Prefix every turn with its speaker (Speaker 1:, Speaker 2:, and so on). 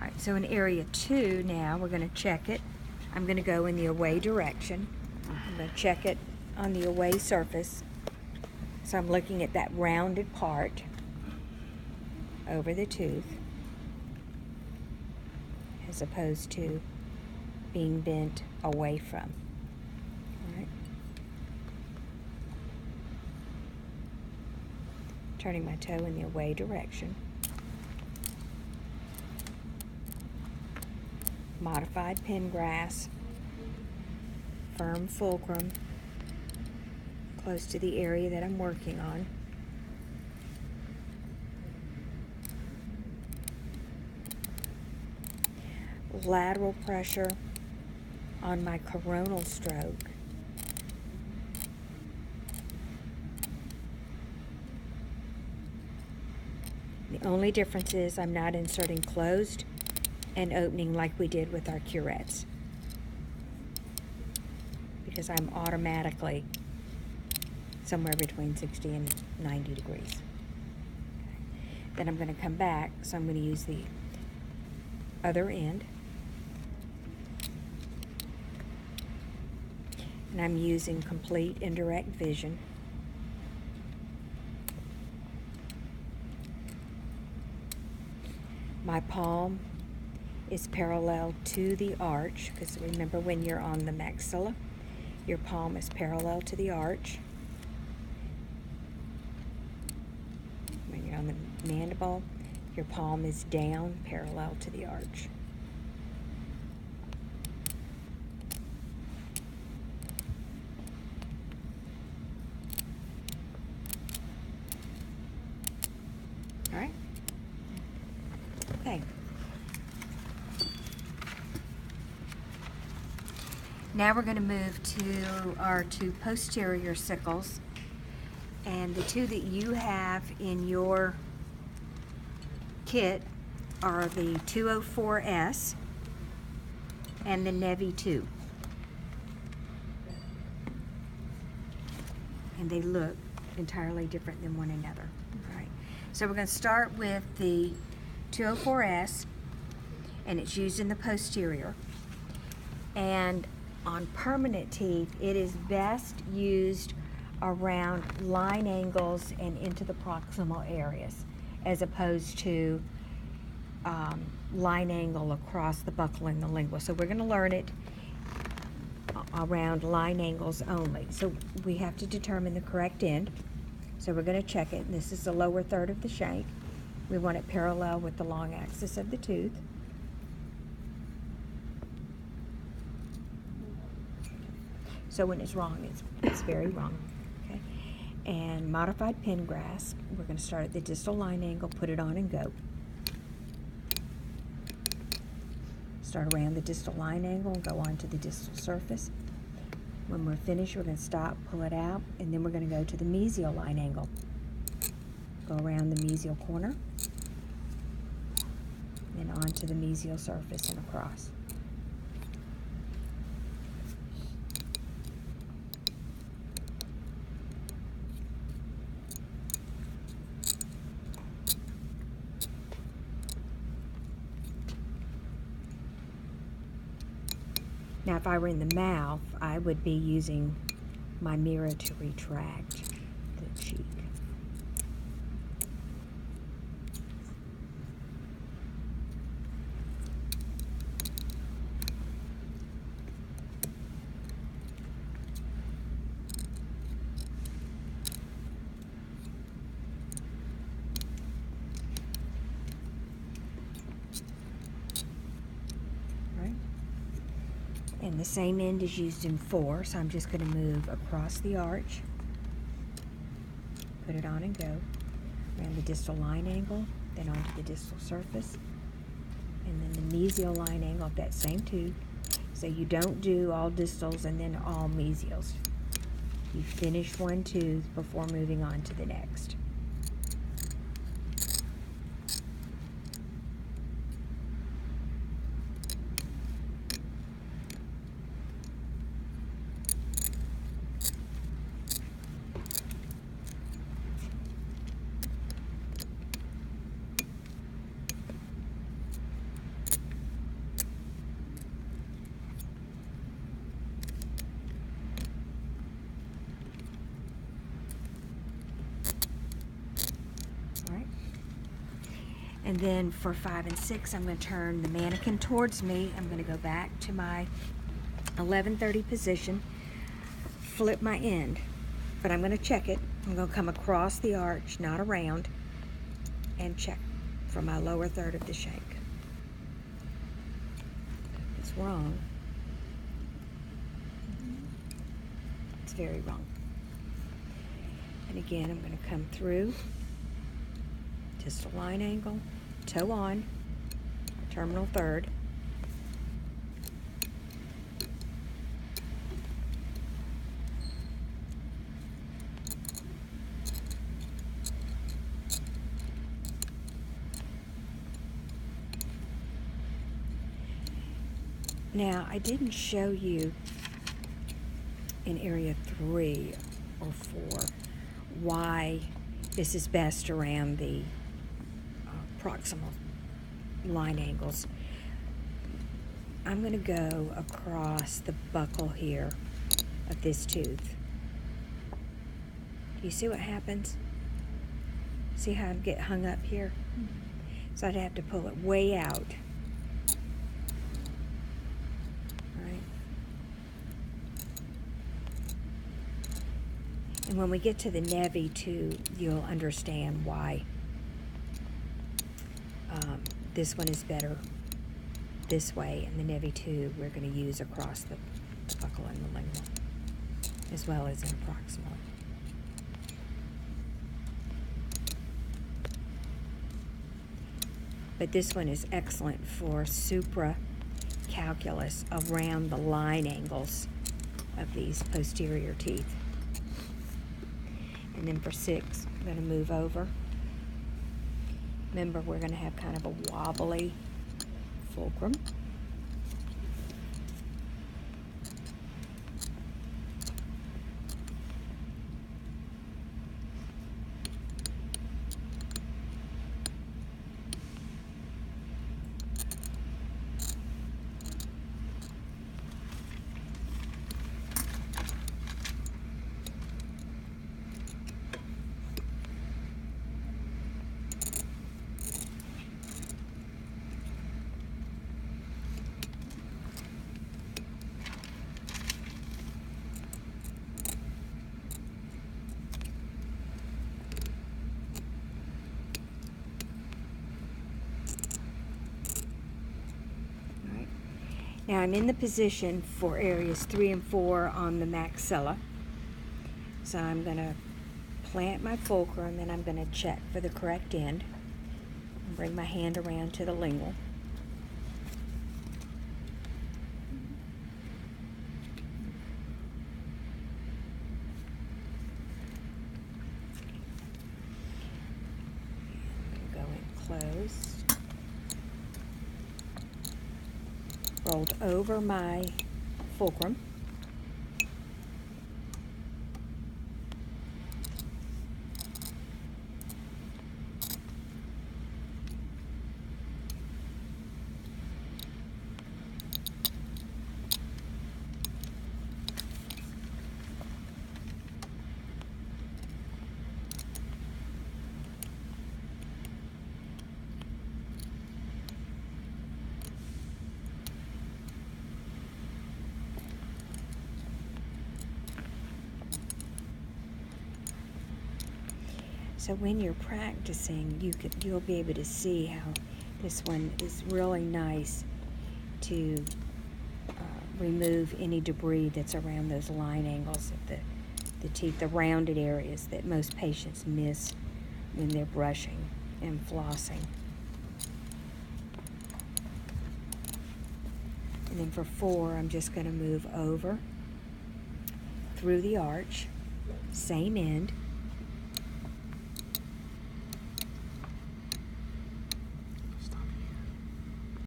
Speaker 1: All right, so in area 2 now, we're going to check it. I'm going to go in the away direction. I'm going to check it on the away surface. So I'm looking at that rounded part over the tooth as opposed to being bent away from. All right. Turning my toe in the away direction. Modified pin grass, firm fulcrum, close to the area that I'm working on. Lateral pressure on my coronal stroke. The only difference is I'm not inserting closed and opening like we did with our curettes, because I'm automatically somewhere between 60 and 90 degrees. Okay. Then I'm going to come back, so I'm going to use the other end, and I'm using complete indirect vision. My palm is parallel to the arch, because remember, when you're on the maxilla, your palm is parallel to the arch. When you're on the mandible, your palm is down, parallel to the arch. All right? Okay. Now we're going to move to our 2 posterior sickles, and the 2 that you have in your kit are the 204S and the Navy 2, and they look entirely different than one another. All right, so we're going to start with the 204S, and it's used in the posterior. And on permanent teeth, it is best used around line angles and into the proximal areas, as opposed to line angle across the buccal and the lingual. So we're going to learn it around line angles only. So we have to determine the correct end. So we're going to check it, and this is the lower third of the shank. We want it parallel with the long axis of the tooth. So when it's wrong, it's very wrong. Okay. And modified pin grasp, we're going to start at the distal line angle, put it on and go. Start around the distal line angle and go on to the distal surface. When we're finished, we're going to stop, pull it out, and then we're going to go to the mesial line angle. Go around the mesial corner, and onto the mesial surface and across. Now, if I were in the mouth, I would be using my mirror to retract the cheek. And the same end is used in 4, so I'm just going to move across the arch, put it on and go, around the distal line angle, then onto the distal surface, and then the mesial line angle of that same tooth. So you don't do all distals and then all mesials. You finish one tooth before moving on to the next. And then for 5 and 6, I'm going to turn the mannequin towards me. I'm going to go back to my 11:30 position, flip my end, but I'm going to check it. I'm going to come across the arch, not around, and check for my lower third of the shank. If it's wrong, it's very wrong. And again, I'm going to come through, just a line angle, toe on, terminal third. Now, I didn't show you in area 3 or 4 why this is best around the proximal line angles. I'm going to go across the buckle here of this tooth. Do you see what happens? See how I get hung up here? So I'd have to pull it way out. And when we get to the navy too, you'll understand why this one is better this way, and the navy too we're going to use across the buckle and the lingual, as well as in proximal. But this one is excellent for supracalculus around the line angles of these posterior teeth. And then for 6, I'm going to move over. Remember, we're going to have kind of a wobbly fulcrum. Now I'm in the position for areas 3 and 4 on the maxilla. So I'm going to plant my fulcrum, and I'm going to check for the correct end. Bring my hand around to the lingual. Go in close. Rolled over my fulcrum. So when you're practicing, you'll be able to see how this one is really nice to remove any debris that's around those line angles of the teeth, the rounded areas that most patients miss when they're brushing and flossing. And then for 4, I'm just going to move over through the arch, same end.